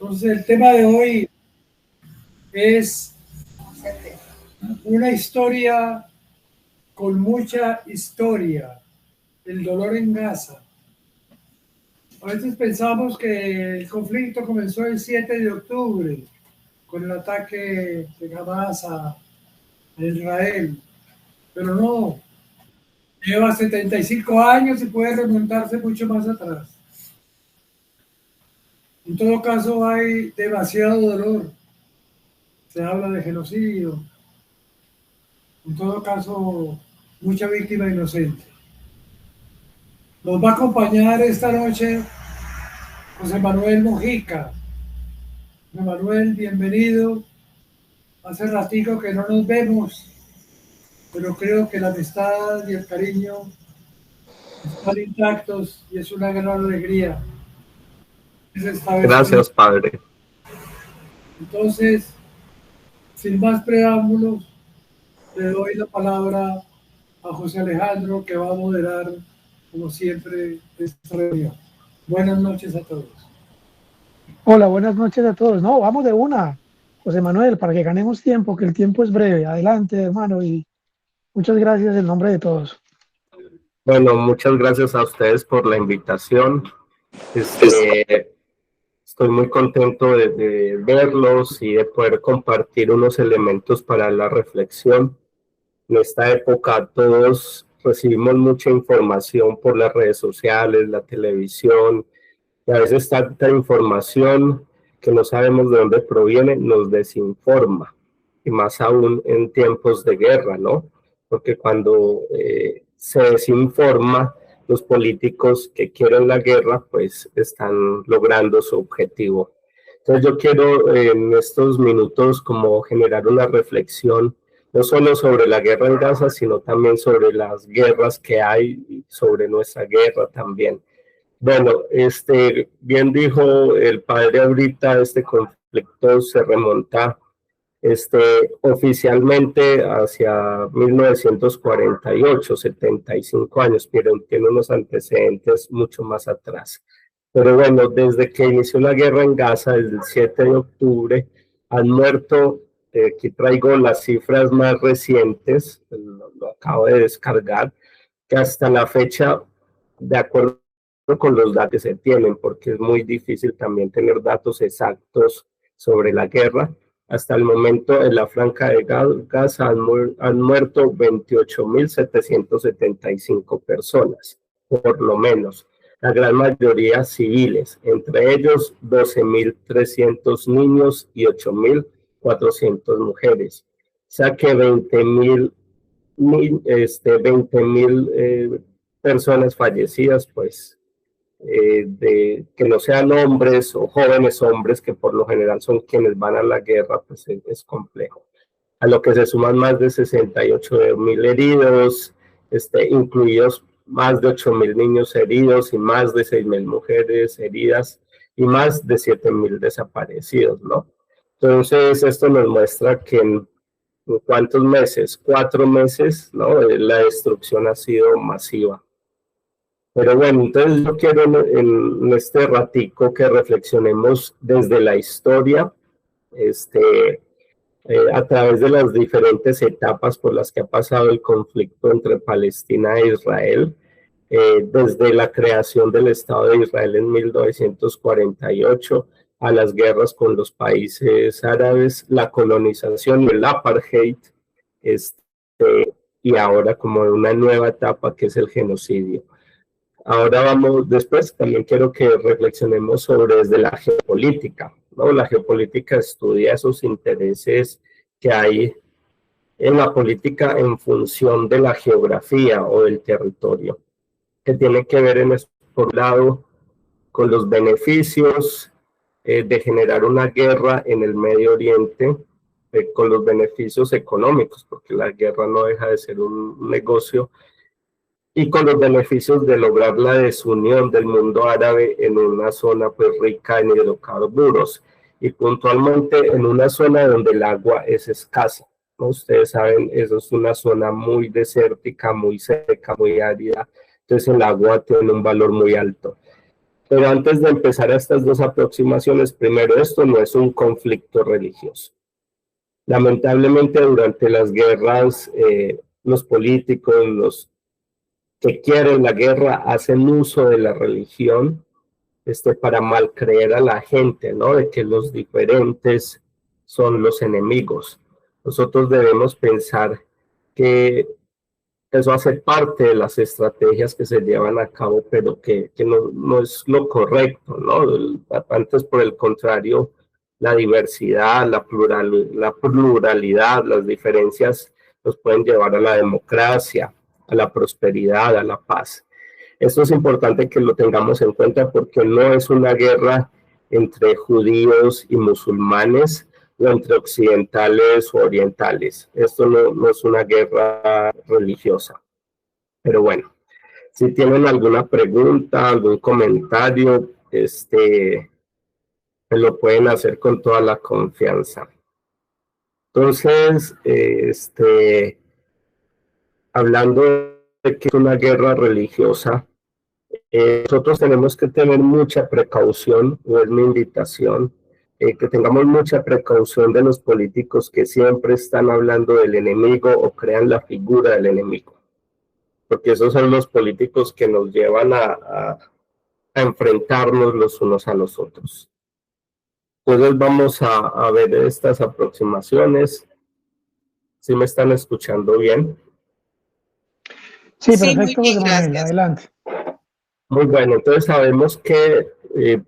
Entonces, el tema de hoy es una historia con mucha historia, el dolor en Gaza. A veces pensamos que el conflicto comenzó el 7 de octubre con el ataque de Hamas a Israel, pero no, lleva 75 años y puede remontarse mucho más atrás. En todo caso, hay demasiado dolor. Se habla de genocidio. En todo caso, mucha víctima inocente. Nos va a acompañar esta noche José Manuel Mojica. José Manuel, bienvenido. Hace ratico que no nos vemos, pero creo que la amistad y el cariño están intactos y es una gran alegría. Gracias, padre. Entonces, sin más preámbulos, le doy la palabra a José Alejandro, que va a moderar, como siempre, esta reunión. Buenas noches a todos. Hola, buenas noches a todos. No, vamos de una, José Manuel, para que ganemos tiempo, que el tiempo es breve. Adelante, hermano, y muchas gracias en nombre de todos. Bueno, muchas gracias a ustedes por la invitación. Estoy muy contento de verlos y de poder compartir unos elementos para la reflexión. En esta época todos recibimos mucha información por las redes sociales, la televisión, y a veces tanta información que no sabemos de dónde proviene nos desinforma, y más aún en tiempos de guerra, ¿no? Porque cuando se desinforma, los políticos que quieren la guerra, pues están logrando su objetivo. Entonces yo quiero en estos minutos como generar una reflexión, no solo sobre la guerra en Gaza, sino también sobre las guerras que hay y sobre nuestra guerra también. Bueno, bien dijo el padre ahorita, este conflicto se remonta oficialmente hacia 1948, 75 años, pero tiene unos antecedentes mucho más atrás. Pero bueno, desde que inició la guerra en Gaza, desde el 7 de octubre, han muerto, aquí traigo las cifras más recientes, lo acabo de descargar, que hasta la fecha, de acuerdo con los datos que se tienen, porque es muy difícil también tener datos exactos sobre la guerra. Hasta el momento en la Franja de Gaza han muerto 28.775 personas, por lo menos. La gran mayoría civiles, entre ellos 12.300 niños y 8.400 mujeres. O sea que 20.000 personas fallecidas, pues, que no sean hombres o jóvenes hombres, que por lo general son quienes van a la guerra, pues es complejo. A lo que se suman más de 68.000 heridos, incluidos más de 8.000 niños heridos y más de 6.000 mujeres heridas y más de 7.000 desaparecidos, ¿no? Entonces esto nos muestra que en ¿cuántos meses? 4 meses, ¿no? La destrucción ha sido masiva. Pero bueno, entonces yo quiero en este ratico que reflexionemos desde la historia, a través de las diferentes etapas por las que ha pasado el conflicto entre Palestina e Israel, desde la creación del Estado de Israel en 1948, a las guerras con los países árabes, la colonización y el apartheid, y ahora como una nueva etapa que es el genocidio. Ahora después también quiero que reflexionemos sobre desde la geopolítica, ¿no? La geopolítica estudia esos intereses que hay en la política en función de la geografía o del territorio, que tiene que ver por un lado con los beneficios de generar una guerra en el Medio Oriente, con los beneficios económicos, porque la guerra no deja de ser un negocio, y con los beneficios de lograr la desunión del mundo árabe en una zona pues rica en hidrocarburos y puntualmente en una zona donde el agua es escasa, ¿no? Ustedes saben, eso es una zona muy desértica, muy seca, muy árida, entonces el agua tiene un valor muy alto. Pero antes de empezar a estas dos aproximaciones, primero, esto no es un conflicto religioso. Lamentablemente, durante las guerras, los políticos, los que quieren la guerra, hacen uso de la religión para malcreer a la gente, ¿no? De que los diferentes son los enemigos. Nosotros debemos pensar que eso hace parte de las estrategias que se llevan a cabo, pero que no es lo correcto, ¿no? Antes, por el contrario, la diversidad, la pluralidad, las diferencias nos pueden llevar a la democracia, a la prosperidad, a la paz. Esto es importante que lo tengamos en cuenta porque no es una guerra entre judíos y musulmanes o entre occidentales o orientales. Esto no es una guerra religiosa. Pero bueno, si tienen alguna pregunta, algún comentario, me lo pueden hacer con toda la confianza. Entonces, hablando de que es una guerra religiosa, nosotros tenemos que tener mucha precaución, o es mi invitación, que tengamos mucha precaución de los políticos que siempre están hablando del enemigo o crean la figura del enemigo, porque esos son los políticos que nos llevan a enfrentarnos los unos a los otros. Entonces vamos a ver estas aproximaciones. ¿Sí me están escuchando bien? Sí, perfecto, José Manuel, adelante. Muy bueno, entonces sabemos que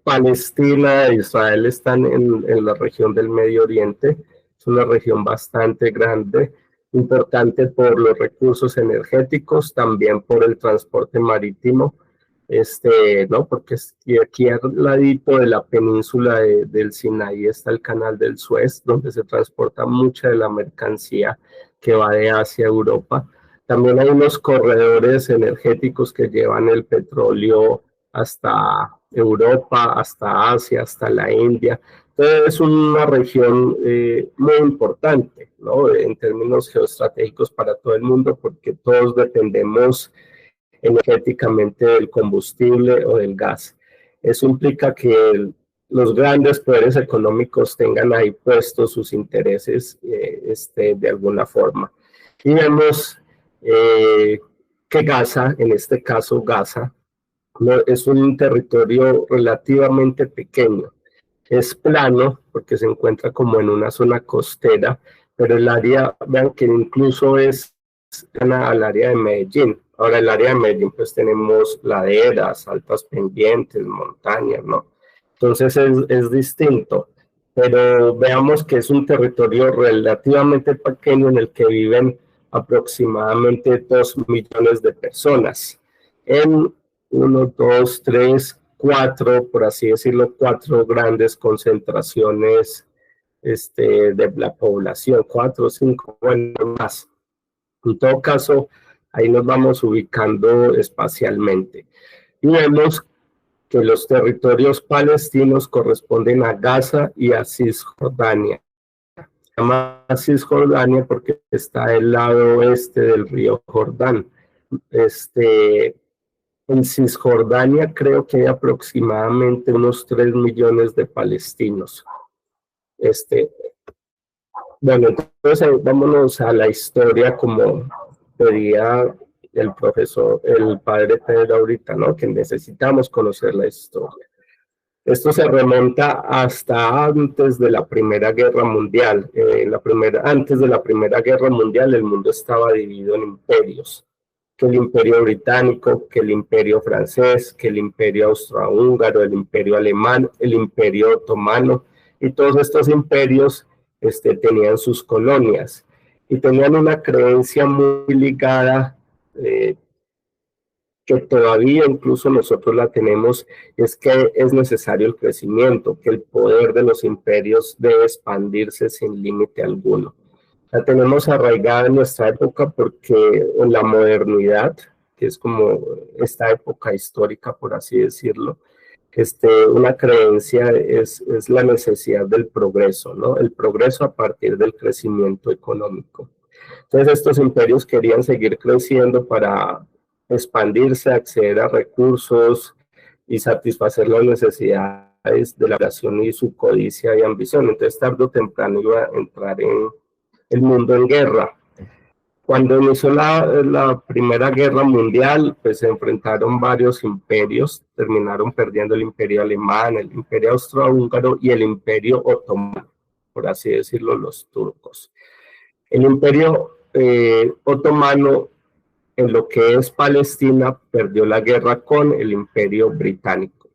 Palestina e Israel están en la región del Medio Oriente. Es una región bastante grande, importante por los recursos energéticos, también por el transporte marítimo, ¿no? Porque aquí al ladito de la península del Sinaí está el canal del Suez, donde se transporta mucha de la mercancía que va de Asia a Europa. También hay unos corredores energéticos que llevan el petróleo hasta Europa, hasta Asia, hasta la India. Entonces es una región muy importante, ¿no? En términos geoestratégicos para todo el mundo, porque todos dependemos energéticamente del combustible o del gas. Eso implica que los grandes poderes económicos tengan ahí puestos sus intereses de alguna forma. Y vemos que Gaza, en este caso Gaza, es un territorio relativamente pequeño. Es plano porque se encuentra como en una zona costera, pero el área, vean que incluso es al área de Medellín. Ahora el área de Medellín pues tenemos laderas, altas pendientes, montañas, ¿no? Entonces es distinto, pero veamos que es un territorio relativamente pequeño en el que viven aproximadamente 2 millones de personas en 1, 2, 3, 4, por así decirlo, 4 grandes concentraciones de la población, 4 o 5, bueno, más. En todo caso, ahí nos vamos ubicando espacialmente. Y vemos que los territorios palestinos corresponden a Gaza y a Cisjordania. Se llama Cisjordania porque está del lado oeste del río Jordán. En Cisjordania creo que hay aproximadamente unos 3 millones de palestinos. Bueno, entonces vámonos a la historia como pedía el profesor, el padre Pedro ahorita, ¿no? Que necesitamos conocer la historia. Esto se remonta hasta antes de la Primera Guerra Mundial. Antes de la Primera Guerra Mundial el mundo estaba dividido en imperios. Que el imperio británico, que el imperio francés, que el imperio austrohúngaro, el imperio alemán, el imperio otomano, y todos estos imperios tenían sus colonias y tenían una creencia muy ligada que todavía incluso nosotros la tenemos, es que es necesario el crecimiento, que el poder de los imperios debe expandirse sin límite alguno. La tenemos arraigada en nuestra época porque en la modernidad, que es como esta época histórica, por así decirlo, una creencia es la necesidad del progreso, ¿no? El progreso a partir del crecimiento económico. Entonces estos imperios querían seguir creciendo para expandirse, acceder a recursos y satisfacer las necesidades de la población y su codicia y ambición. Entonces, tarde o temprano iba a entrar en el mundo en guerra. Cuando inició la Primera Guerra Mundial, pues se enfrentaron varios imperios, terminaron perdiendo el Imperio Alemán, el Imperio Austrohúngaro y el Imperio Otomano, por así decirlo, los turcos. El Imperio Otomano, en lo que es Palestina, perdió la guerra con el Imperio Británico,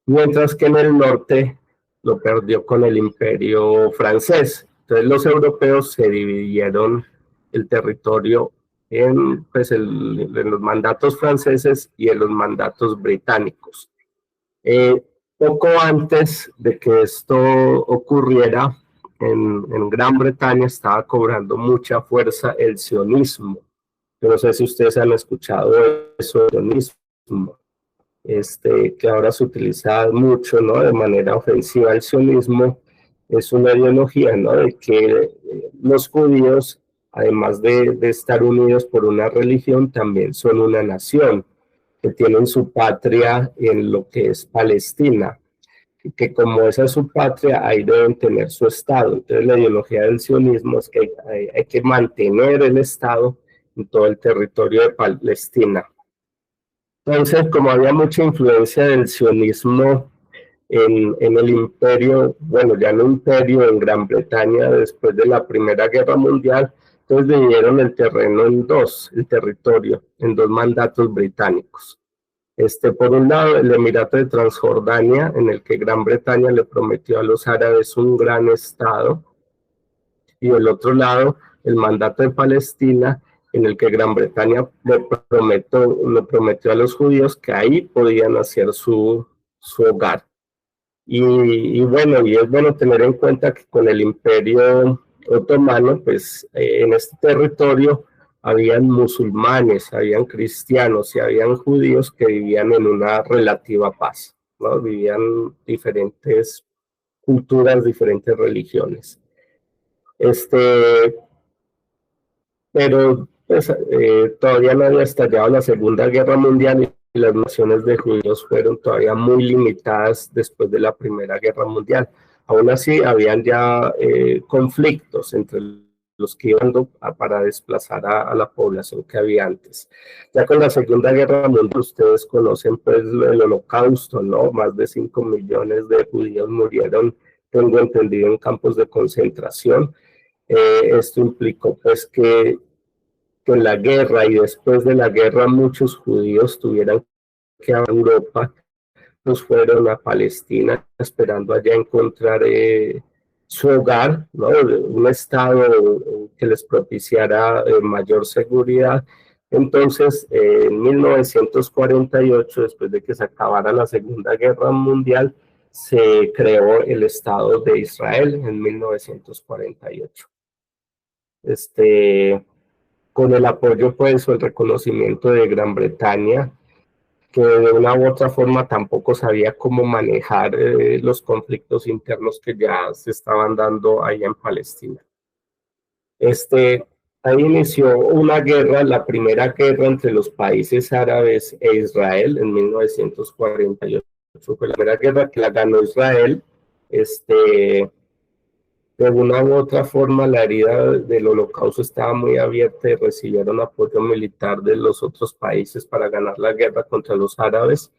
mientras que en el norte lo perdió con el Imperio Francés. Entonces los europeos se dividieron el territorio en, pues, en los mandatos franceses y en los mandatos británicos. Poco antes de que esto ocurriera, en Gran Bretaña estaba cobrando mucha fuerza el sionismo. Yo no sé si ustedes han escuchado eso, el sionismo, que ahora se utiliza mucho, ¿no?, de manera ofensiva. El sionismo es una ideología, ¿no?, de que los judíos, además de estar unidos por una religión, también son una nación, que tienen su patria en lo que es Palestina, y que como esa es su patria, ahí deben tener su Estado. Entonces la ideología del sionismo es que hay que mantener el Estado en todo el territorio de Palestina. Entonces, como había mucha influencia del sionismo en el imperio, bueno, ya no imperio, en Gran Bretaña, después de la Primera Guerra Mundial, entonces dividieron el terreno en dos, el territorio, en dos mandatos británicos. Por un lado, el Emirato de Transjordania, en el que Gran Bretaña le prometió a los árabes un gran estado, y del otro lado, el mandato de Palestina, en el que Gran Bretaña le prometió a los judíos que ahí podían hacer su hogar. Y bueno, y es bueno tener en cuenta que con el Imperio Otomano, pues en este territorio habían musulmanes, habían cristianos y habían judíos que vivían en una relativa paz, ¿no? Vivían diferentes culturas, diferentes religiones. Pero pues, todavía no había estallado la Segunda Guerra Mundial y las naciones de judíos fueron todavía muy limitadas después de la Primera Guerra Mundial. Aún así, habían ya conflictos entre los que iban para desplazar a la población que había antes. Ya con la Segunda Guerra Mundial, ustedes conocen pues el Holocausto, ¿no? Más de 5 millones de judíos murieron, tengo entendido, en campos de concentración. Esto implicó pues que en la guerra y después de la guerra muchos judíos tuvieran que ir a Europa, pues fueron a Palestina esperando allá encontrar su hogar, ¿no? Un estado que les propiciara mayor seguridad. Entonces, en 1948, después de que se acabara la Segunda Guerra Mundial, se creó el Estado de Israel en 1948. Con el apoyo, pues, o el reconocimiento de Gran Bretaña, que de una u otra forma tampoco sabía cómo manejar los conflictos internos que ya se estaban dando ahí en Palestina. Ahí inició una guerra, la primera guerra entre los países árabes e Israel en 1948. Fue la primera guerra que la ganó Israel. De una u otra forma, la herida del Holocausto estaba muy abierta y recibieron apoyo militar de los otros países para ganar la guerra contra los árabes.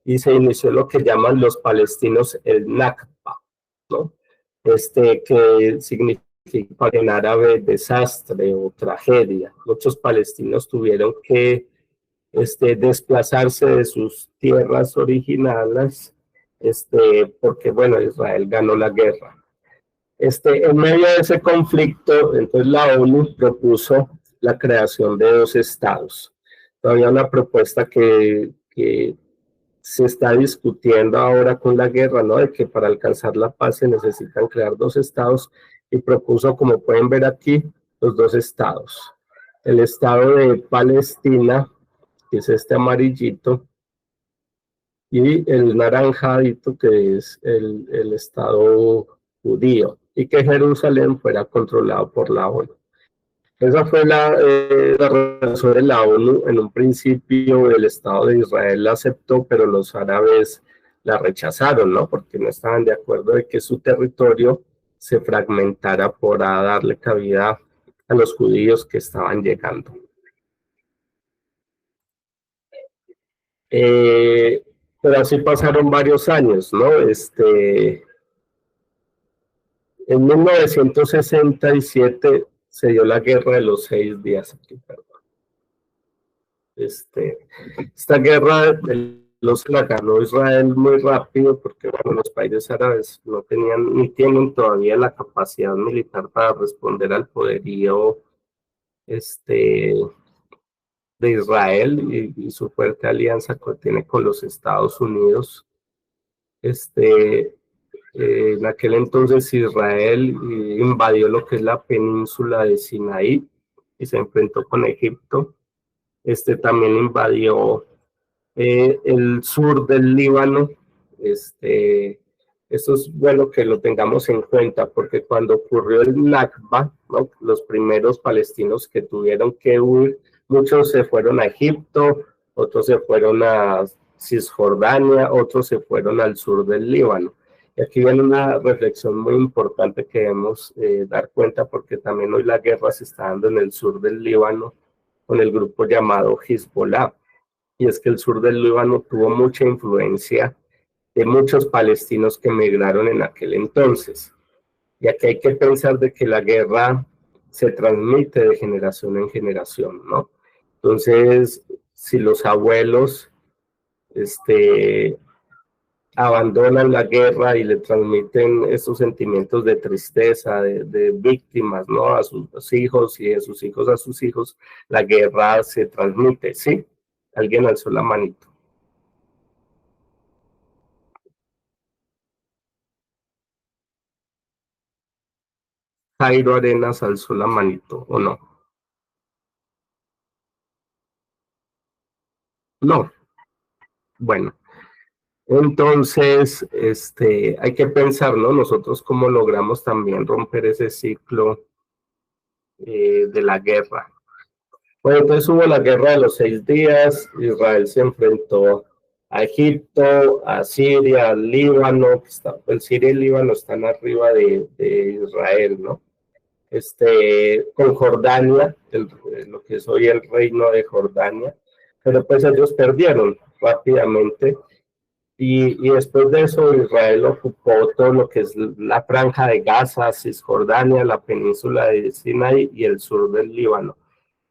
Y se inició lo que llaman los palestinos el Nakba, ¿no? Que significa en árabe desastre o tragedia. Muchos palestinos tuvieron que desplazarse de sus tierras originales, porque, bueno, Israel ganó la guerra. En medio de ese conflicto, entonces la ONU propuso la creación de dos estados. Todavía una propuesta que se está discutiendo ahora con la guerra, ¿no? De que para alcanzar la paz se necesitan crear dos estados, y propuso, como pueden ver aquí, los dos estados. El estado de Palestina, que es este amarillito, y el naranjadito, que es el estado judío, y que Jerusalén fuera controlado por la ONU. Esa fue la resolución de la ONU. En un principio el Estado de Israel la aceptó, pero los árabes la rechazaron, ¿no? Porque no estaban de acuerdo de que su territorio se fragmentara para darle cabida a los judíos que estaban llegando. Pero así pasaron varios años, ¿no? En 1967 se dio la Guerra de los 6 días. Esta guerra la ganó Israel muy rápido porque bueno, los países árabes no tenían ni tienen todavía la capacidad militar para responder al poderío de Israel y su fuerte alianza que tiene con los Estados Unidos. En aquel entonces Israel invadió lo que es la península de Sinaí y se enfrentó con Egipto. También invadió el sur del Líbano. Eso es bueno que lo tengamos en cuenta porque cuando ocurrió el Nakba, ¿no? Los primeros palestinos que tuvieron que huir, muchos se fueron a Egipto, otros se fueron a Cisjordania, otros se fueron al sur del Líbano. Y aquí viene una reflexión muy importante que debemos dar cuenta porque también hoy la guerra se está dando en el sur del Líbano con el grupo llamado Hezbollah. Y es que el sur del Líbano tuvo mucha influencia de muchos palestinos que emigraron en aquel entonces. Y aquí hay que pensar de que la guerra se transmite de generación en generación, ¿no? Entonces, si los abuelos abandonan la guerra y le transmiten esos sentimientos de tristeza, de víctimas, ¿no? A sus hijos y de sus hijos a sus hijos, la guerra se transmite, ¿sí? Alguien alzó la manito. Jairo Arenas alzó la manito, ¿o no? No. Bueno, entonces, hay que pensar, ¿no? Nosotros cómo logramos también romper ese ciclo de la guerra. Bueno, entonces hubo la guerra de los 6 días, Israel se enfrentó a Egipto, a Siria, al Líbano, el Siria y el Líbano están arriba de Israel, ¿no? Con Jordania, lo que es hoy el reino de Jordania, pero pues ellos perdieron rápidamente y después de eso Israel ocupó todo lo que es la franja de Gaza, Cisjordania, la península de Sinai y el sur del Líbano.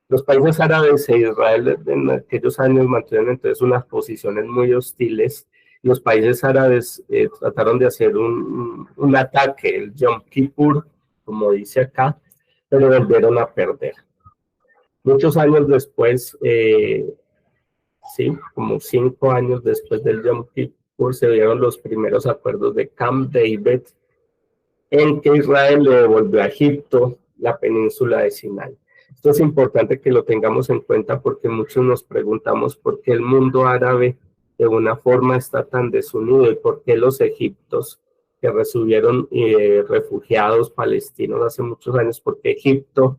Los países árabes e Israel en aquellos años mantuvieron entonces unas posiciones muy hostiles. Los países árabes trataron de hacer un ataque, el Yom Kippur, como dice acá, pero volvieron a perder. Muchos años después, sí, como 5 años después del Yom Kippur, se dieron los primeros acuerdos de Camp David, en que Israel le devolvió a Egipto la península de Sinai. Esto es importante que lo tengamos en cuenta porque muchos nos preguntamos por qué el mundo árabe de una forma está tan desunido y por qué los egiptos que recibieron refugiados palestinos hace muchos años, porque Egipto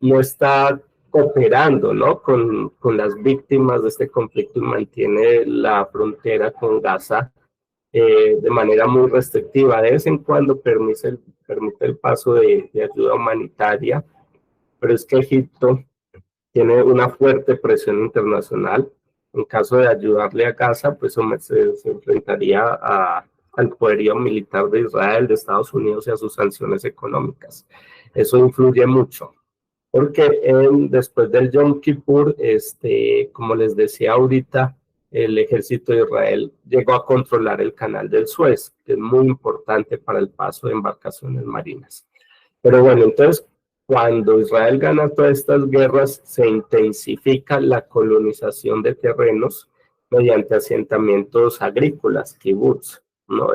no está cooperando, ¿no? con las víctimas de este conflicto y mantiene la frontera con Gaza de manera muy restrictiva. De vez en cuando permite el paso de ayuda humanitaria, pero es que Egipto tiene una fuerte presión internacional. En caso de ayudarle a Gaza, pues se enfrentaría al poderío militar de Israel, de Estados Unidos y a sus sanciones económicas. Eso influye mucho, porque después del Yom Kippur, como les decía ahorita, el ejército de Israel llegó a controlar el canal del Suez, que es muy importante para el paso de embarcaciones marinas. Pero bueno, entonces, cuando Israel gana todas estas guerras, se intensifica la colonización de terrenos mediante asentamientos agrícolas, kibbutz, ¿no?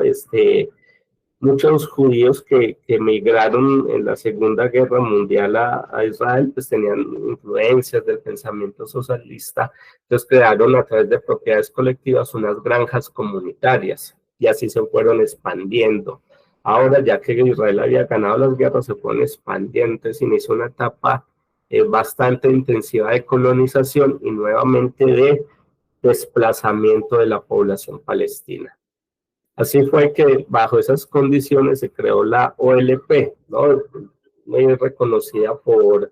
Muchos judíos que emigraron en la Segunda Guerra Mundial a Israel, pues tenían influencias del pensamiento socialista, entonces crearon a través de propiedades colectivas unas granjas comunitarias y así se fueron expandiendo Ahora, ya que Israel había ganado las guerras, se fueron expandiendo, se inició una etapa bastante intensiva de colonización y nuevamente de desplazamiento de la población palestina. Así fue que bajo esas condiciones se creó la OLP, ¿no? Muy reconocida por...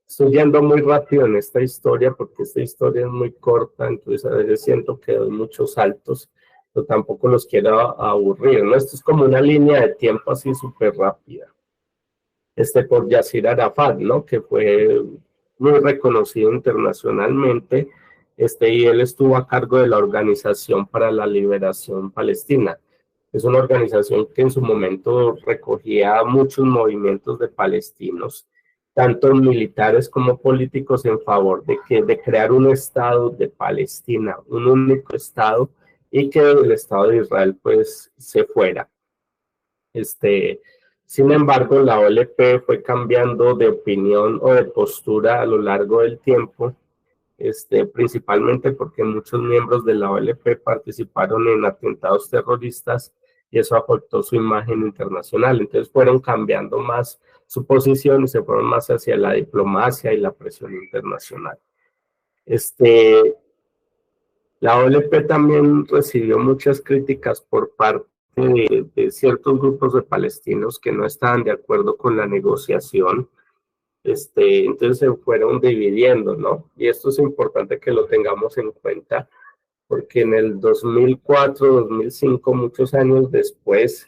Estoy yendo muy rápido en esta historia porque esta historia es muy corta, entonces a veces siento que doy muchos saltos, pero tampoco los quiero aburrir, ¿no? Esto es como una línea de tiempo así súper rápida. Por Yasir Arafat, ¿no? Que fue muy reconocido internacionalmente, y él estuvo a cargo de la Organización para la Liberación Palestina. Es una organización que en su momento recogía muchos movimientos de palestinos, tanto militares como políticos, en favor de crear un Estado de Palestina, un único Estado, y que el Estado de Israel pues se fuera. Sin embargo, la OLP fue cambiando de opinión o de postura a lo largo del tiempo, principalmente porque muchos miembros de la OLP participaron en atentados terroristas y eso afectó su imagen internacional. Entonces fueron cambiando más su posición y se fueron más hacia la diplomacia y la presión internacional. La OLP también recibió muchas críticas por parte de ciertos grupos de palestinos que no estaban de acuerdo con la negociación. Entonces se fueron dividiendo, ¿no? Y esto es importante que lo tengamos en cuenta, porque en el 2004, 2005, muchos años después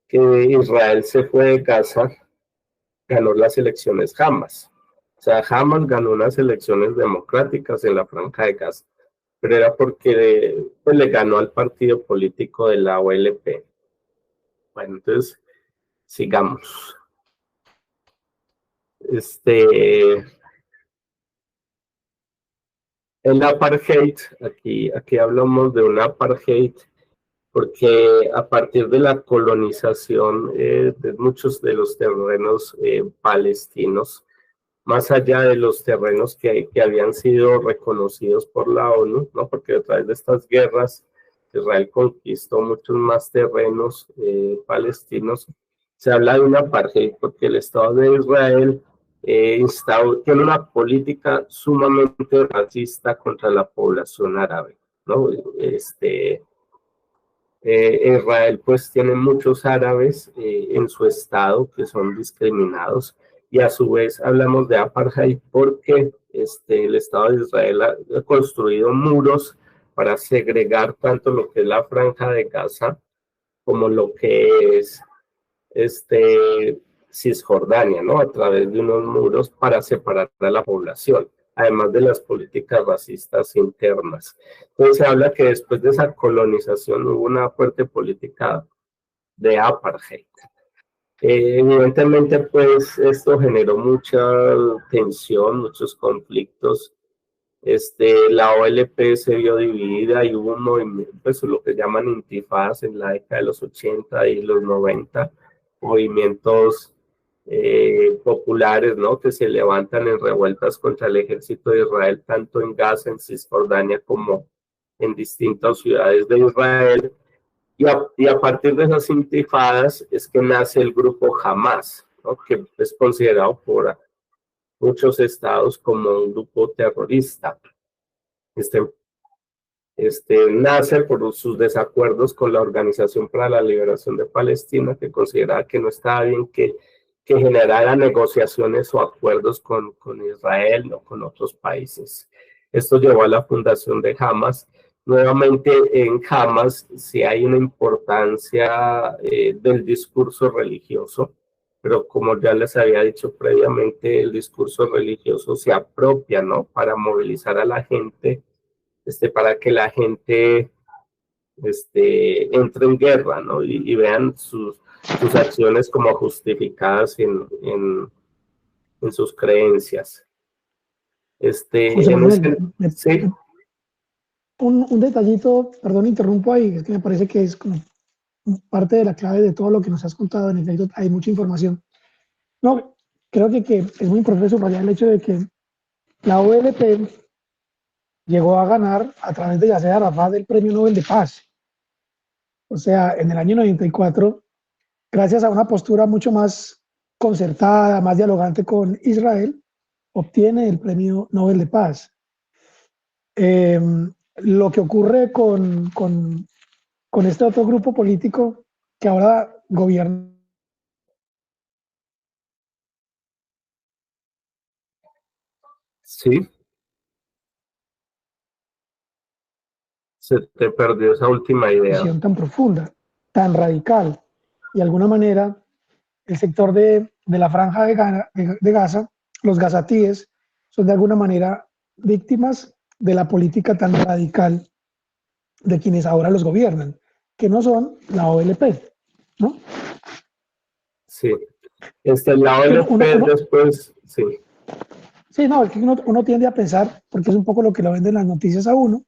que Israel se fue de Gaza, ganó las elecciones Hamas. O sea, Hamas ganó unas elecciones democráticas en la Franja de Gaza, pero era porque pues, le ganó al partido político de la OLP. Bueno, entonces, sigamos. El apartheid, aquí hablamos de un apartheid, porque a partir de la colonización de muchos de los terrenos palestinos, más allá de los terrenos que habían sido reconocidos por la ONU, ¿no? Porque a través de estas guerras Israel conquistó muchos más terrenos palestinos. Se habla de un apartheid porque el Estado de Israel tiene una política sumamente racista contra la población árabe, ¿no? Israel pues tiene muchos árabes en su estado que son discriminados, y a su vez hablamos de apartheid porque el Estado de Israel ha construido muros para segregar tanto lo que es la Franja de Gaza como lo que es Cisjordania, ¿no? A través de unos muros para separar a la población, además de las políticas racistas internas. Entonces se habla que después de esa colonización hubo una fuerte política de apartheid. Evidentemente, pues esto generó mucha tensión, muchos conflictos. La OLP se vio dividida y hubo un movimiento, pues lo que llaman intifadas en la década de los 80 y los 90, movimientos populares, ¿no? Que se levantan en revueltas contra el ejército de Israel, tanto en Gaza, en Cisjordania, como en distintas ciudades de Israel. Y a partir de esas intifadas es que nace el grupo Hamas, ¿no? Que es considerado por muchos estados como un grupo terrorista. Nace por sus desacuerdos con la Organización para la Liberación de Palestina, que consideraba que no estaba bien que generara negociaciones o acuerdos con Israel o con otros países. Esto llevó a la fundación de Hamas. Nuevamente en Hamas sí hay una importancia del discurso religioso, pero como ya les había dicho previamente, el discurso religioso se apropia, ¿no? Para movilizar a la gente, para que la gente entre en guerra, ¿no? Y vean sus acciones como justificadas en sus creencias. José Manuel, sí. Un detallito, perdón, interrumpo ahí, es que me parece que es como parte de la clave de todo lo que nos has contado. En efecto, hay mucha información. No, creo que es muy importante subrayar el hecho de que la OLP llegó a ganar a través de Yasser Arafat el Premio Nobel de Paz. O sea, en el año 94 gracias a una postura mucho más concertada, más dialogante con Israel, obtiene el Premio Nobel de Paz. Lo que ocurre con este otro grupo político que ahora gobierna. Sí, se te perdió esa última idea. Tan profunda, tan radical, y de alguna manera el sector de la franja de Gaza, los gazatíes, son de alguna manera víctimas de la política tan radical de quienes ahora los gobiernan, que no son la OLP, ¿no? Sí, la OLP después, sí. Sí, no, es que uno tiende a pensar, porque es un poco lo que lo venden las noticias a uno,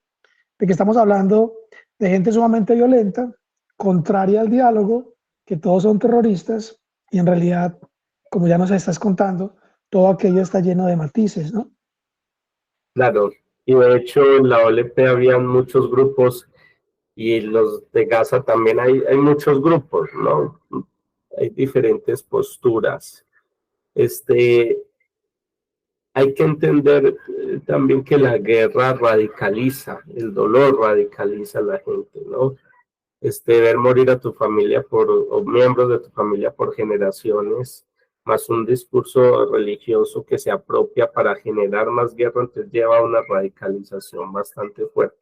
de que estamos hablando de gente sumamente violenta, contraria al diálogo, que todos son terroristas, y en realidad, como ya nos estás contando, todo aquello está lleno de matices, ¿no? Claro, y de hecho en la OLP había muchos grupos y los de Gaza también hay muchos grupos, ¿no? Hay diferentes posturas. Hay que entender también que la guerra radicaliza, el dolor radicaliza a la gente, ¿no? Ver morir a tu familia o miembros de tu familia por generaciones, más un discurso religioso que se apropia para generar más guerra, entonces lleva a una radicalización bastante fuerte.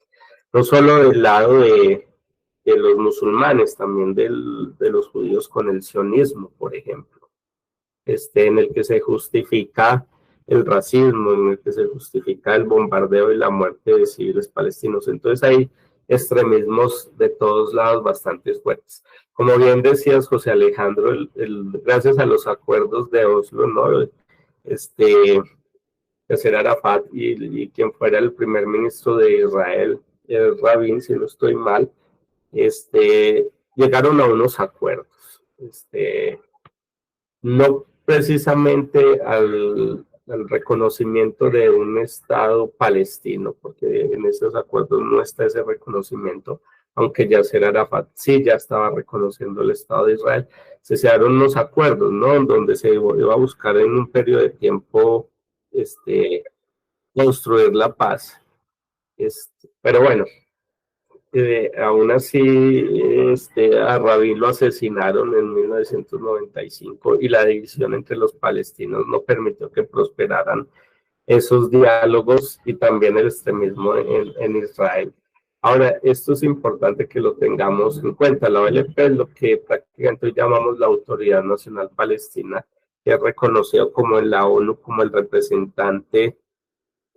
No solo del lado de los musulmanes, también de los judíos con el sionismo, por ejemplo, en el que se justifica el racismo, en el que se justifica el bombardeo y la muerte de civiles palestinos. Entonces hay extremismos de todos lados bastante fuertes. Como bien decías, José Alejandro, gracias a los acuerdos de Oslo, ¿no? Yasser Arafat y quien fuera el primer ministro de Israel, Rabin, si no estoy mal, llegaron a unos acuerdos. No precisamente al reconocimiento de un Estado palestino, porque en esos acuerdos no está ese reconocimiento, aunque Yasser Arafat sí ya estaba reconociendo el Estado de Israel. Se hicieron unos acuerdos, ¿no? Donde se iba a buscar en un periodo de tiempo construir la paz. Pero bueno, aún así a Rabin lo asesinaron en 1995 y la división entre los palestinos no permitió que prosperaran esos diálogos y también el extremismo en Israel. Ahora, esto es importante que lo tengamos en cuenta. La OLP es lo que prácticamente llamamos la Autoridad Nacional Palestina, que es reconocido como en la ONU como el representante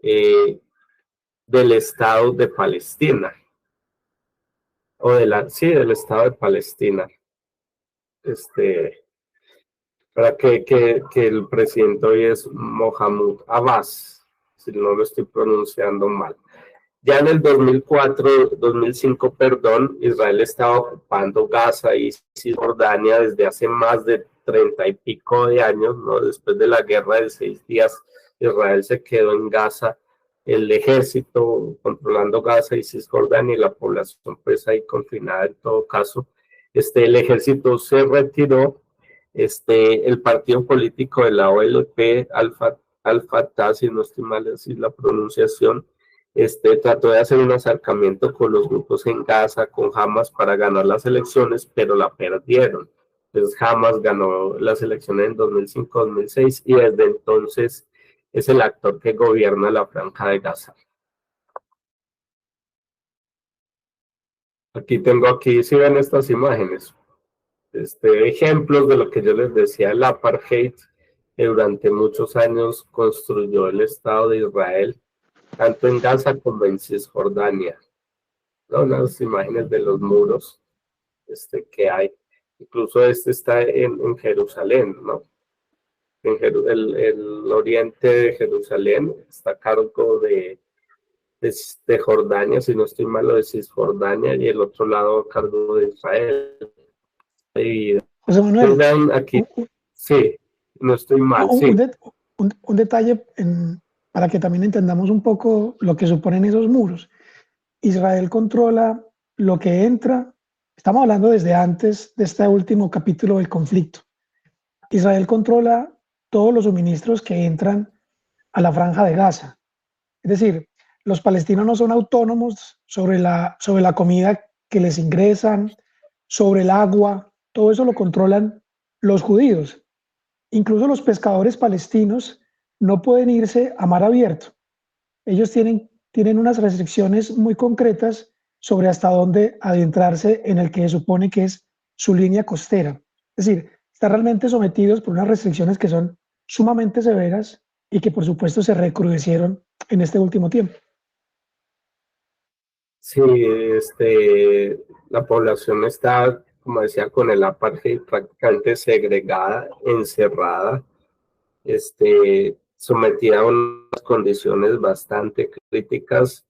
del Estado de Palestina. O del Estado de Palestina. Para que el presidente hoy es Mohamed Abbas, si no lo estoy pronunciando mal. Ya en el 2005, Israel estaba ocupando Gaza y Cisjordania desde hace más de 30 y pico de años, ¿no? Después de la guerra de 6 días, Israel se quedó en Gaza, el ejército controlando Gaza y Cisjordania y la población pues ahí confinada en todo caso. El ejército se retiró, el partido político de la OLP, Al-Fatah, si no estoy mal así la pronunciación, trató de hacer un acercamiento con los grupos en Gaza, con Hamas para ganar las elecciones, pero la perdieron. Entonces Hamas ganó las elecciones en 2005-2006 y desde entonces es el actor que gobierna la franja de Gaza. Aquí si ven estas imágenes, ejemplos de lo que yo les decía, el apartheid, que durante muchos años construyó el Estado de Israel, tanto en Gaza como en Cisjordania, ¿no? Las imágenes de los muros que hay, incluso está en Jerusalén, ¿no? El oriente de Jerusalén está a cargo de Jordania, si no estoy mal, de Cisjordania, y el otro lado a cargo de Israel. Y José Manuel, aquí, sí, no estoy mal, sí. Un detalle para que también entendamos un poco lo que suponen esos muros. Israel controla lo que entra Estamos hablando desde antes de este último capítulo del conflicto. Israel controla todos los suministros que entran a la franja de Gaza. Es decir, los palestinos no son autónomos sobre la comida que les ingresan, sobre el agua, todo eso lo controlan los judíos. Incluso los pescadores palestinos no pueden irse a mar abierto. Ellos tienen unas restricciones muy concretas sobre hasta dónde adentrarse en el que se supone que es su línea costera. Es decir, están realmente sometidos por unas restricciones que son sumamente severas y que por supuesto se recrudecieron en este último tiempo. Sí, la población está, como decía, con el apartheid prácticamente segregada, encerrada, sometida a unas condiciones bastante críticas,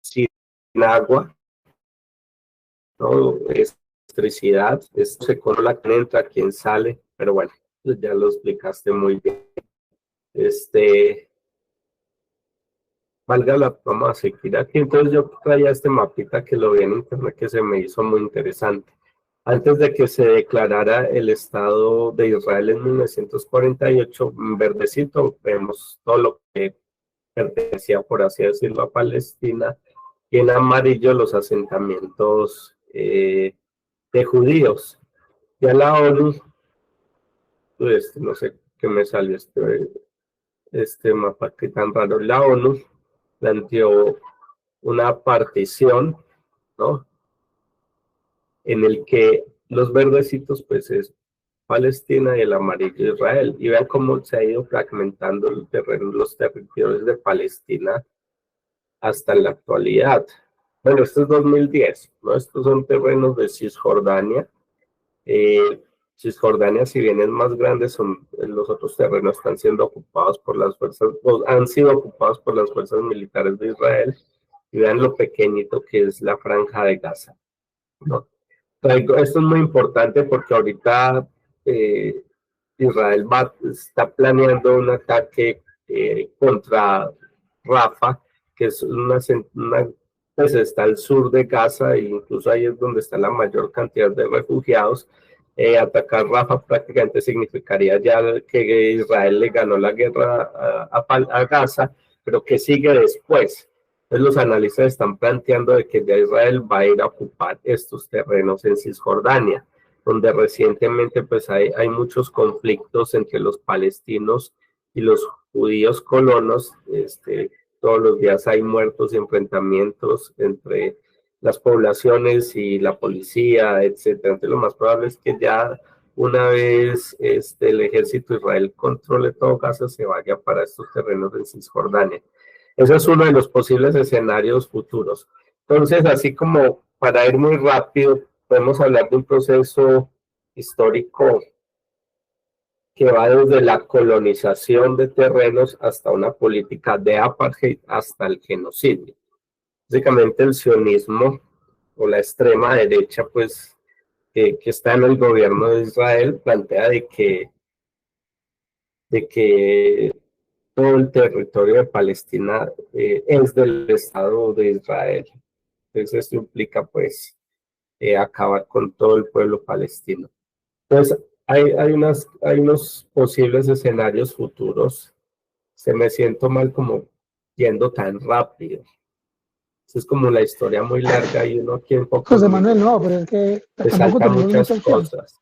sin agua, ¿no? Electricidad, se controla quién entra, quién sale, pero bueno, ya lo explicaste muy bien. Vamos a seguir aquí. Entonces yo traía este mapita que lo vi en internet que se me hizo muy interesante. Antes de que se declarara el Estado de Israel en 1948, en verdecito vemos todo lo que pertenecía, por así decirlo, a Palestina, y en amarillo los asentamientos de judíos. Y a la ONU, no sé qué me salió este mapa que tan raro, la ONU planteó una partición, ¿no? En el que los verdecitos pues es Palestina y el amarillo Israel. Y vean cómo se ha ido fragmentando el terreno, los territorios de Palestina hasta la actualidad. Bueno, esto es 2010, ¿no? Estos son terrenos de Cisjordania. Cisjordania, si bien es más grande, los otros terrenos están siendo ocupados por las fuerzas, o han sido ocupados por las fuerzas militares de Israel. Y vean lo pequeñito que es la franja de Gaza, ¿no? Esto es muy importante porque ahorita Israel está planeando un ataque contra Rafah, que es pues está al sur de Gaza, e incluso ahí es donde está la mayor cantidad de refugiados. Atacar Rafah prácticamente significaría ya que Israel le ganó la guerra a Gaza, pero ¿qué sigue después? Entonces los analistas están planteando de que ya Israel va a ir a ocupar estos terrenos en Cisjordania, donde recientemente pues hay muchos conflictos entre los palestinos y los judíos colonos. Todos los días hay muertos y enfrentamientos entre las poblaciones y la policía, etcétera. Entonces lo más probable es que ya una vez el ejército de Israel controle todo Gaza, se vaya para estos terrenos en Cisjordania. Ese es uno de los posibles escenarios futuros. Entonces, así como para ir muy rápido, podemos hablar de un proceso histórico que va desde la colonización de terrenos hasta una política de apartheid hasta el genocidio. Básicamente el sionismo o la extrema derecha, pues, que está en el gobierno de Israel, plantea de que todo el territorio de Palestina es del Estado de Israel. Entonces esto implica pues acabar con todo el pueblo palestino. Entonces hay unos posibles escenarios futuros. Se me siento mal como yendo tan rápido. Es como la historia muy larga y uno aquí en poco. José Manuel, no, pero es que tampoco tenemos muchas cosas.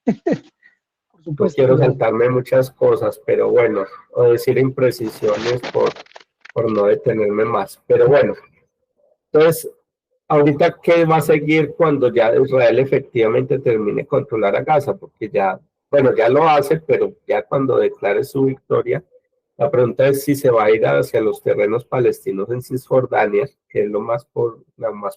Por supuesto, no quiero saltarme muchas cosas, pero bueno, o decir imprecisiones por no detenerme más. Pero bueno, entonces, ahorita, ¿qué va a seguir cuando ya Israel efectivamente termine de controlar a Gaza? Porque ya, bueno, ya lo hace, pero ya cuando declare su victoria, la pregunta es si se va a ir hacia los terrenos palestinos en Cisjordania, que es lo más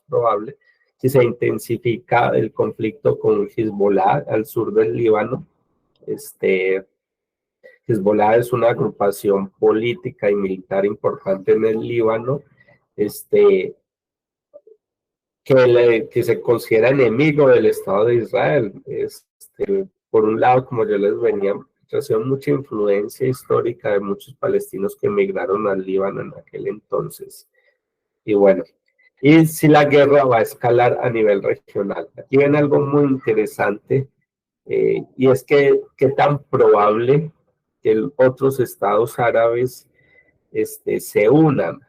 probable, si se intensifica el conflicto con Hezbollah al sur del Líbano. Hezbollah es una agrupación política y militar importante en el Líbano, que se considera enemigo del Estado de Israel. Por un lado, como yo les venía, recibió mucha influencia histórica de muchos palestinos que emigraron al Líbano en aquel entonces. Y bueno, y si la guerra va a escalar a nivel regional. Aquí ven algo muy interesante, y es que qué tan probable que otros estados árabes se unan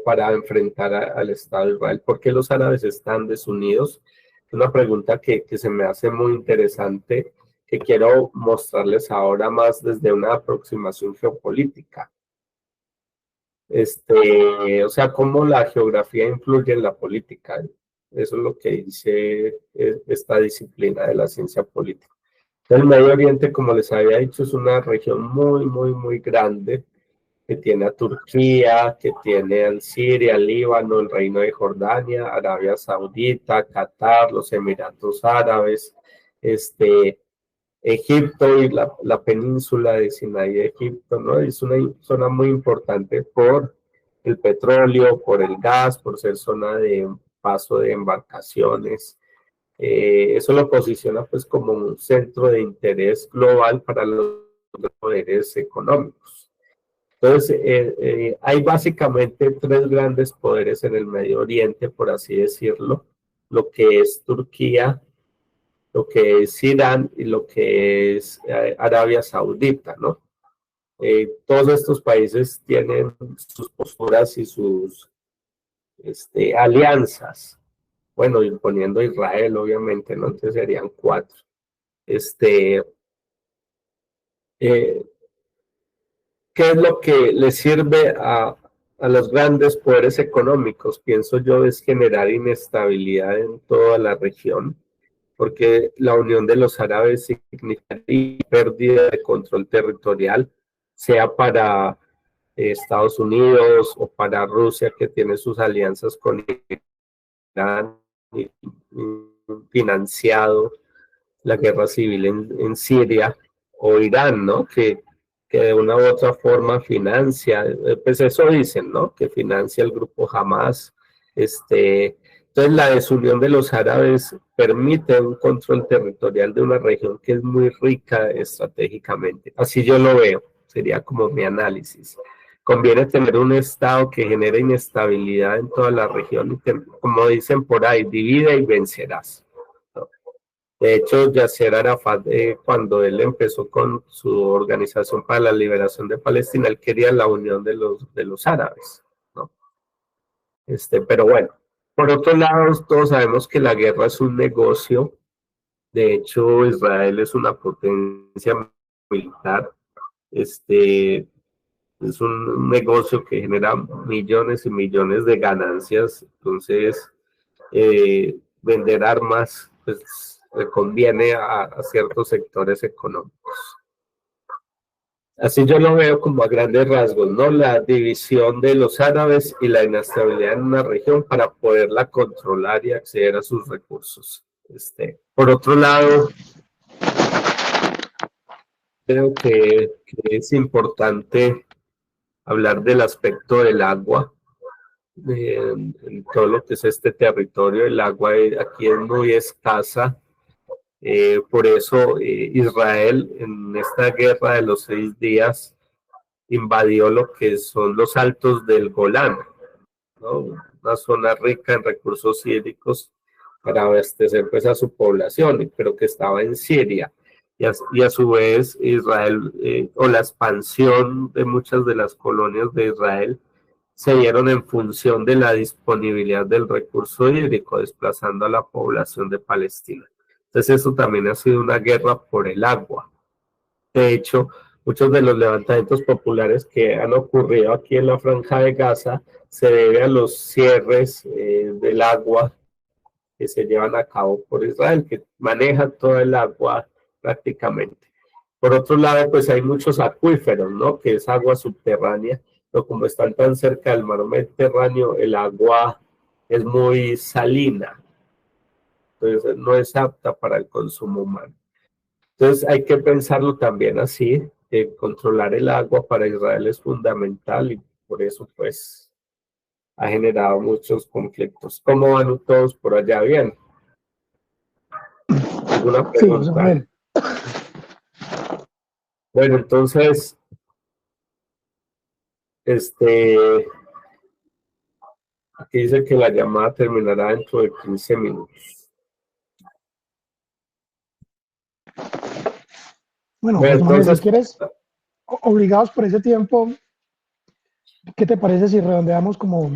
para enfrentar al Estado de Israel. ¿Por qué los árabes están desunidos? Es una pregunta que se me hace muy interesante, que quiero mostrarles ahora más desde una aproximación geopolítica. O sea, cómo la geografía influye en la política. Eso es lo que dice esta disciplina de la ciencia política. El Medio Oriente, como les había dicho, es una región muy, muy, muy grande, que tiene a Turquía, que tiene a Siria, Líbano, el Reino de Jordania, Arabia Saudita, Qatar, los Emiratos Árabes, Egipto y la península de Sinaí de Egipto, ¿no? Es una zona muy importante por el petróleo, por el gas, por ser zona de paso de embarcaciones. Eso lo posiciona pues como un centro de interés global para los poderes económicos. Entonces, hay básicamente tres grandes poderes en el Medio Oriente, por así decirlo, lo que es Turquía, lo que es Irán y lo que es Arabia Saudita, ¿no? Todos estos países tienen sus posturas y sus alianzas. Bueno, imponiendo a Israel, obviamente, ¿no? Entonces serían cuatro. ¿Qué es lo que le sirve a los grandes poderes económicos? Pienso yo, es generar inestabilidad en toda la región, porque la unión de los árabes significaría pérdida de control territorial, sea para Estados Unidos o para Rusia, que tiene sus alianzas con Irán y financiado la guerra civil en Siria, o Irán, ¿no? Que de una u otra forma financia, pues eso dicen, ¿no? Que financia el grupo Hamas. Entonces la desunión de los árabes permite un control territorial de una región que es muy rica estratégicamente. Así yo lo veo, sería como mi análisis. Conviene tener un Estado que genere inestabilidad en toda la región y que, como dicen por ahí, divide y vencerás. De hecho, Yasser Arafat, cuando él empezó con su Organización para la Liberación de Palestina, él quería la unión de los árabes, ¿no? Pero bueno, por otro lado, todos sabemos que la guerra es un negocio. De hecho, Israel es una potencia militar. Es un negocio que genera millones y millones de ganancias. Entonces, vender armas, pues, le conviene a ciertos sectores económicos. Así yo lo veo como a grandes rasgos, ¿no? La división de los árabes y la inestabilidad en una región para poderla controlar y acceder a sus recursos. Por otro lado, creo que es importante hablar del aspecto del agua. En todo lo que es este territorio, el agua aquí es muy escasa. Por eso Israel en esta guerra de los 6 días invadió lo que son los altos del Golán, ¿no? Una zona rica en recursos hídricos para abastecer pues a su población, pero que estaba en Siria. Y a su vez Israel, o la expansión de muchas de las colonias de Israel, se dieron en función de la disponibilidad del recurso hídrico, desplazando a la población de Palestina. Entonces eso también ha sido una guerra por el agua. De hecho, muchos de los levantamientos populares que han ocurrido aquí en la Franja de Gaza se debe a los cierres del agua que se llevan a cabo por Israel, que maneja todo el agua prácticamente. Por otro lado, pues hay muchos acuíferos, ¿no? Que es agua subterránea, pero como están tan cerca del mar Mediterráneo, el agua es muy salina, entonces no es apta para el consumo humano. Entonces hay que pensarlo también así, controlar el agua para Israel es fundamental y por eso pues ha generado muchos conflictos. ¿Cómo van todos por allá? ¿Bien? ¿Alguna pregunta? Sí, bueno, entonces, Aquí dice que la llamada terminará dentro de 15 minutos. Bueno, Bueno, José Manuel, si entonces, quieres, obligados por ese tiempo, ¿qué te parece si redondeamos como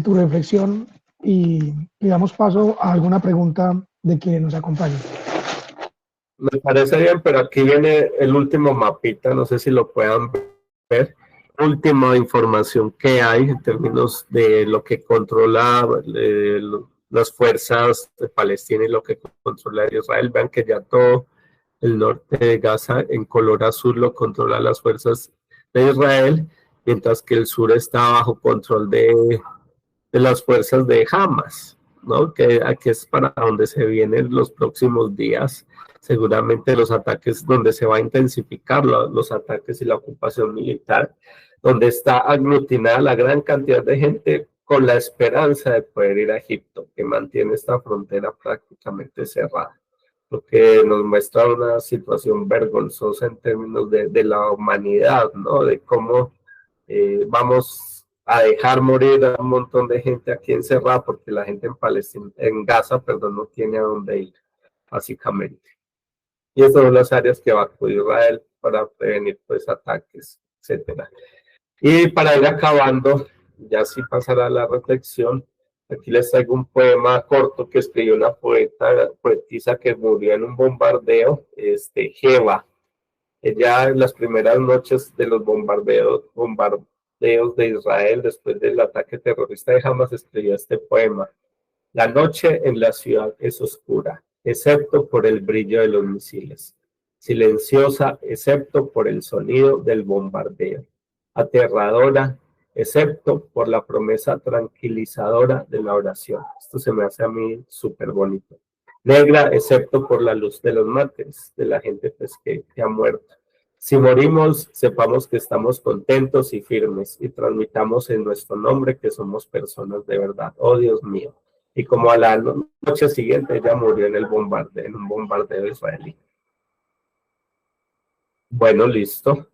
tu reflexión y damos paso a alguna pregunta de quien nos acompañe? me parece bien, pero aquí viene el último mapita, no sé si lo puedan ver. Última información que hay en términos de lo que controla las fuerzas de Palestina y lo que controla Israel. Vean que ya todo el norte de Gaza en color azul lo controla las fuerzas de Israel, mientras que el sur está bajo control de las fuerzas de Hamas, ¿no? Que aquí es para donde se vienen los próximos días, seguramente los ataques, donde se va a intensificar los ataques y la ocupación militar, donde está aglutinada la gran cantidad de gente con la esperanza de poder ir a Egipto, que mantiene esta frontera prácticamente cerrada, lo que nos muestra una situación vergonzosa en términos de la humanidad, ¿no? De cómo vamos a dejar morir a un montón de gente aquí encerrada porque la gente en Palestina, en Gaza, perdón, no tiene a dónde ir, básicamente. Y esas son las áreas que va a acudir Israel para prevenir pues ataques, etcétera. Y para ir acabando, ya sí pasará la reflexión, aquí les traigo un poema corto que escribió una poetisa que murió en un bombardeo, Jeva. Ella en las primeras noches de los bombardeos de Israel, después del ataque terrorista de Hamas, escribió este poema. La noche en la ciudad es oscura, excepto por el brillo de los misiles. Silenciosa, excepto por el sonido del bombardeo. Aterradora, excepto por la promesa tranquilizadora de la oración. Esto se me hace a mí súper bonito. Negra, excepto por la luz de los mártires, de la gente pues, que ha muerto. Si morimos, sepamos que estamos contentos y firmes y transmitamos en nuestro nombre que somos personas de verdad. Oh, Dios mío. Y como a la noche siguiente ella murió en en un bombardeo israelí. Bueno, listo.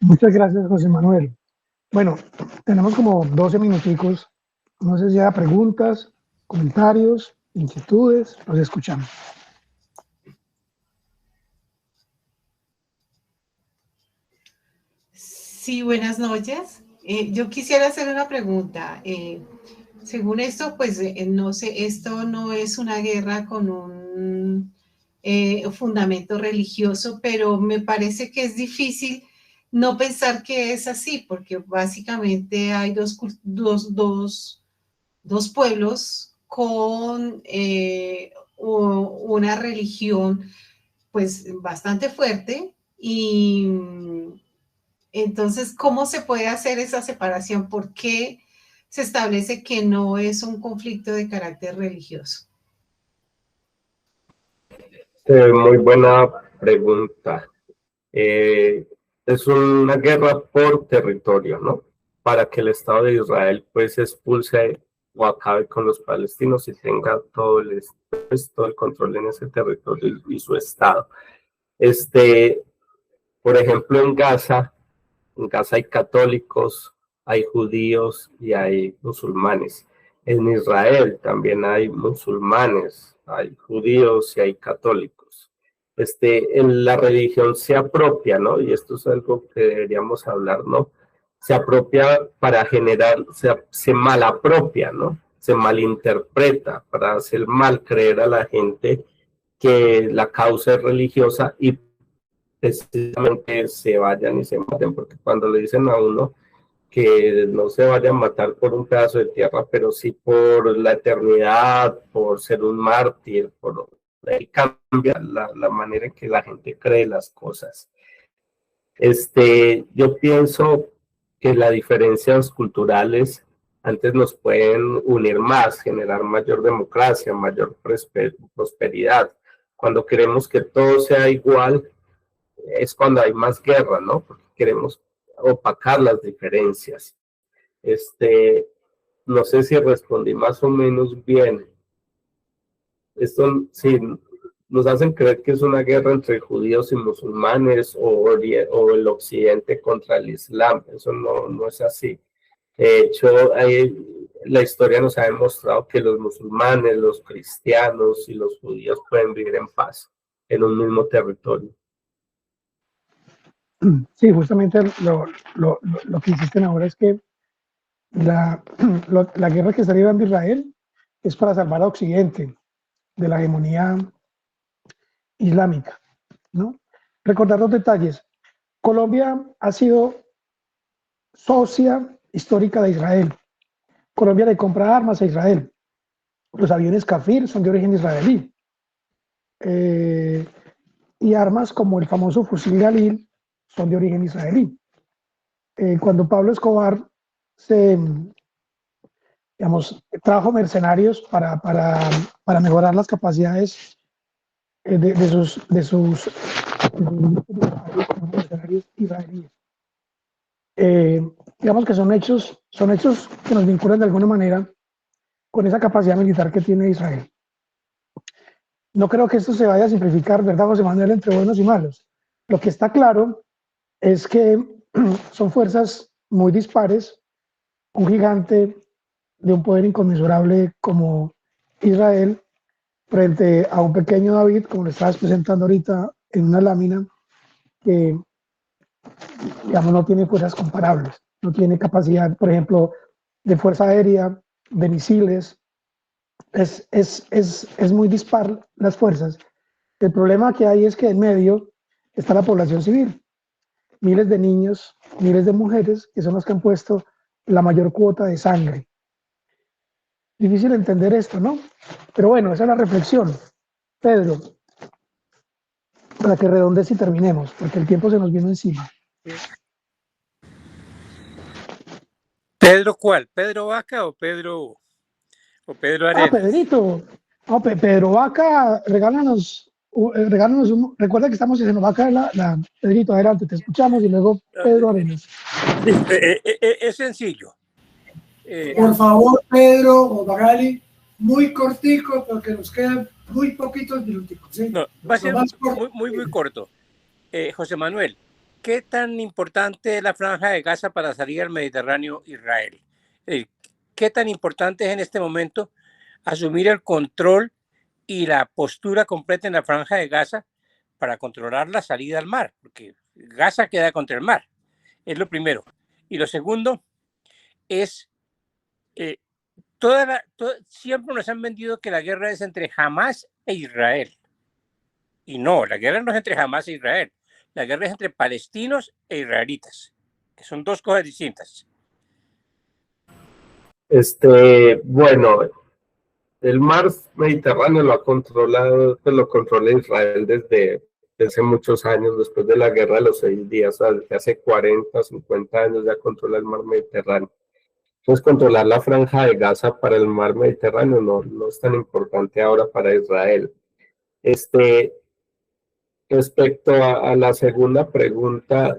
Muchas gracias, José Manuel. Bueno, tenemos como 12 minuticos. No sé si haya preguntas, comentarios, inquietudes, los escuchamos. Sí, buenas noches. Yo quisiera hacer una pregunta. Según esto, pues no sé, esto no es una guerra con un fundamento religioso, pero me parece que es difícil no pensar que es así, porque básicamente hay dos pueblos con una religión pues bastante fuerte y entonces, ¿cómo se puede hacer esa separación? ¿Por qué se establece que no es un conflicto de carácter religioso? Muy buena pregunta. Es una guerra por territorio, ¿no? Para que el Estado de Israel pues expulse o acabe con los palestinos y tenga todo el control en ese territorio y su Estado. Por ejemplo, en Gaza hay católicos, hay judíos y hay musulmanes. En Israel también hay musulmanes, hay judíos y hay católicos. En la religión se apropia, ¿no? Y esto es algo que deberíamos hablar, ¿no? Se apropia para generar, se malapropia, ¿no? Se malinterpreta para hacer mal creer a la gente que la causa es religiosa y precisamente se vayan y se maten, porque cuando le dicen a uno que no se vayan a matar por un pedazo de tierra, pero sí por la eternidad, por ser un mártir, él cambia la manera en que la gente cree las cosas. Yo pienso que las diferencias culturales antes nos pueden unir más, generar mayor democracia, mayor prosperidad. Cuando queremos que todo sea igual, es cuando hay más guerra, ¿no? Porque queremos opacar las diferencias. No sé si respondí más o menos bien. Esto sí, nos hacen creer que es una guerra entre judíos y musulmanes o el occidente contra el islam. Eso no es así. De hecho, la historia nos ha demostrado que los musulmanes, los cristianos y los judíos pueden vivir en paz en un mismo territorio. Sí, justamente lo que insisten ahora es que la guerra que está librando Israel es para salvar a Occidente de la hegemonía islámica, ¿no? Recordar los detalles. Colombia ha sido socia histórica de Israel. Colombia le compra armas a Israel. Los aviones Kafir son de origen israelí. Y armas como el famoso fusil Galil son de origen israelí. Cuando Pablo Escobar trajo mercenarios para mejorar las capacidades de sus mercenarios israelíes. Digamos que son hechos que nos vinculan de alguna manera con esa capacidad militar que tiene Israel. No creo que esto se vaya a simplificar, ¿verdad, José Manuel?, entre buenos y malos. Lo que está claro es que son fuerzas muy dispares, un gigante de un poder inconmensurable como Israel frente a un pequeño David, como lo estabas presentando ahorita en una lámina, que digamos no tiene fuerzas comparables, no tiene capacidad, por ejemplo, de fuerza aérea, de misiles. Es muy dispar las fuerzas. El problema que hay es que en medio está la población civil, miles de niños, miles de mujeres, que son los que han puesto la mayor cuota de sangre. Difícil entender esto, ¿no? Pero bueno, esa es la reflexión. Pedro, para que redondees y terminemos, porque el tiempo se nos vino encima. ¿Pedro cuál? ¿Pedro Vaca o Pedro Arenas? Pedrito. No, Pedro Vaca, regálanos recuerda que estamos en Vaca, Pedrito, adelante, te escuchamos, y luego Pedro Arenas. Es sencillo. Por favor, Pedro o Magali, muy cortico, porque nos quedan muy poquitos minutos. ¿Sí? No, va a ser muy corto. José Manuel, ¿qué tan importante es la franja de Gaza para salir al Mediterráneo Israel? ¿Qué tan importante es en este momento asumir el control y la postura completa en la franja de Gaza para controlar la salida al mar? Porque Gaza queda contra el mar, es lo primero. Y lo segundo es, siempre nos han vendido que la guerra es entre Hamás e Israel. Y no, la guerra no es entre Hamás e Israel. La guerra es entre palestinos e israelitas, que son dos cosas distintas. Bueno, el mar Mediterráneo lo controla Israel desde hace muchos años, después de la guerra de los 6 días, o sea, desde hace 40, 50 años ya controla el mar Mediterráneo. Entonces, controlar la franja de Gaza para el mar Mediterráneo no es tan importante ahora para Israel. Respecto a la segunda pregunta,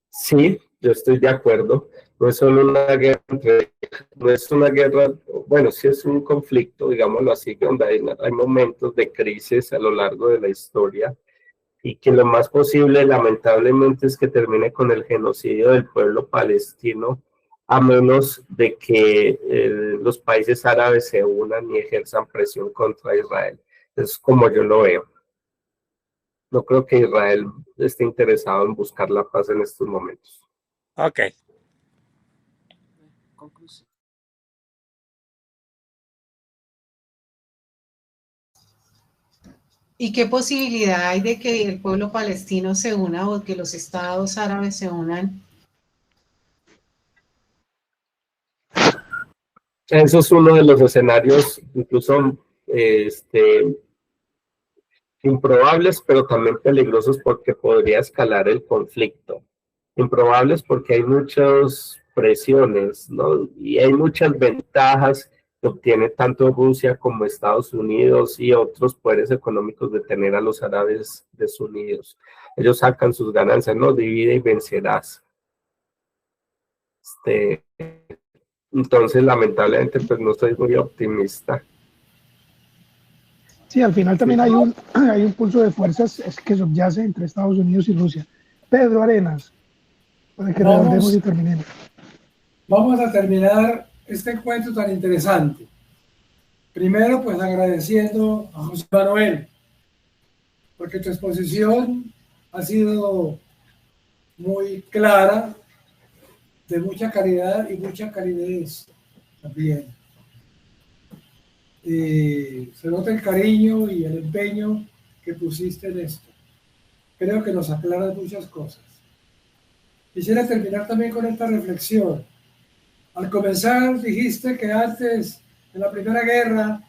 sí, yo estoy de acuerdo. No es solo una guerra bueno, sí es un conflicto, digámoslo así, donde hay momentos de crisis a lo largo de la historia, y que lo más posible, lamentablemente, es que termine con el genocidio del pueblo palestino, a menos de que los países árabes se unan y ejerzan presión contra Israel. Es como yo lo veo. No creo que Israel esté interesado en buscar la paz en estos momentos. Ok. ¿Y qué posibilidad hay de que el pueblo palestino se una o que los estados árabes se unan? Eso es uno de los escenarios, incluso improbables, pero también peligrosos, porque podría escalar el conflicto. Improbables porque hay muchas presiones, ¿no? Y hay muchas ventajas que obtiene tanto Rusia como Estados Unidos y otros poderes económicos de tener a los árabes desunidos. Ellos sacan sus ganancias, ¿no? Divide y vencerás. Entonces, lamentablemente, pues no soy muy optimista. Sí, al final también hay un pulso de fuerzas que subyace entre Estados Unidos y Rusia. Pedro Arenas, para que redondemos y terminemos. Vamos a terminar este encuentro tan interesante. Primero, pues agradeciendo a José Manuel, porque tu exposición ha sido muy clara, de mucha calidad y mucha calidez también. Se nota el cariño y el empeño que pusiste en esto. Creo que nos aclaras muchas cosas. Quisiera terminar también con esta reflexión. Al comenzar dijiste que antes de la Primera Guerra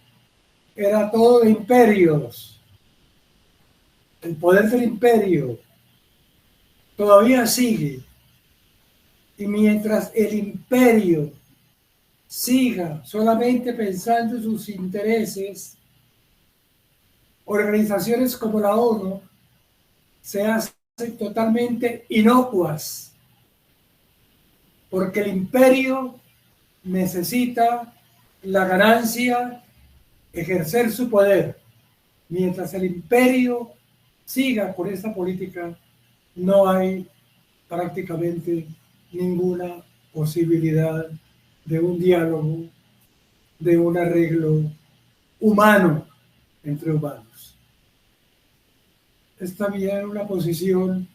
era todo de imperios. El poder del imperio todavía sigue. Y mientras el imperio siga solamente pensando en sus intereses, organizaciones como la ONU se hacen totalmente inocuas, porque el imperio necesita la ganancia, ejercer su poder. Mientras el imperio siga con esta política, no hay prácticamente ninguna posibilidad de un diálogo, de un arreglo humano entre humanos. Es también una posición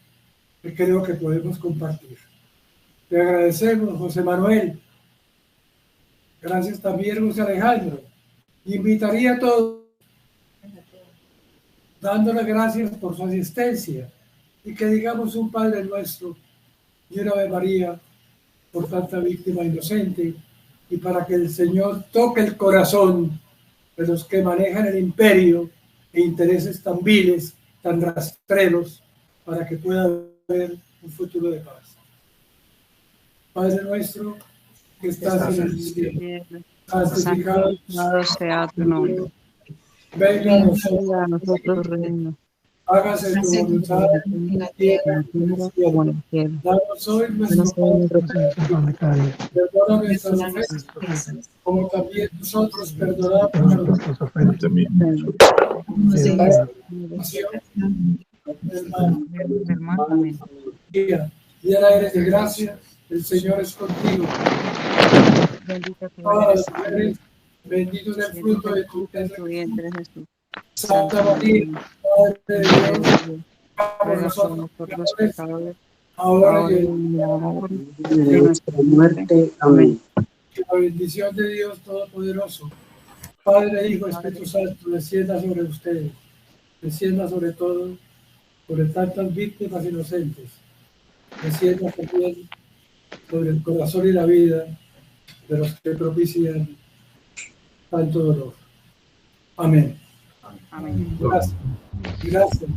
que creo que podemos compartir. Te agradecemos, José Manuel. Gracias también, José Alejandro. Invitaría a todos, dándole gracias por su asistencia, y que digamos un Padre Nuestro y una Ave María por tanta víctima inocente, y para que el Señor toque el corazón de los que manejan el imperio e intereses tan viles, tan rastreros, para que pueda haber un futuro de paz. Padre nuestro que estás en el cielo, santificado sea tu nombre. Venga a Venga a nosotros tu reino. hágase tu voluntad en la tierra tierra como en el Como en cielo. el cielo. Danos hoy nuestro Danos hoy nuestro pan de cada día. Perdona nuestras ofensas, como también nosotros perdonamos a nuestros ofensores. Hermano, amén. Llena eres de gracia, el Señor es contigo. Bendita tú Todas eres, las mujeres, bendito es el fruto de tu tu vientre, Jesús. Santa María, Madre de Dios, por Ruega por nosotros nosotros pecadores, pecadores, ahora ahora y y en en la hora de nuestra muerte. Amén. la bendición de Dios Todopoderoso, Padre, Hijo, Espíritu Santo, descienda sobre ustedes, descienda sobre todo, sobre tantas víctimas inocentes, descienda también sobre el corazón y la vida de los que propician tanto dolor. Amén. Amén. Gracias. Gracias.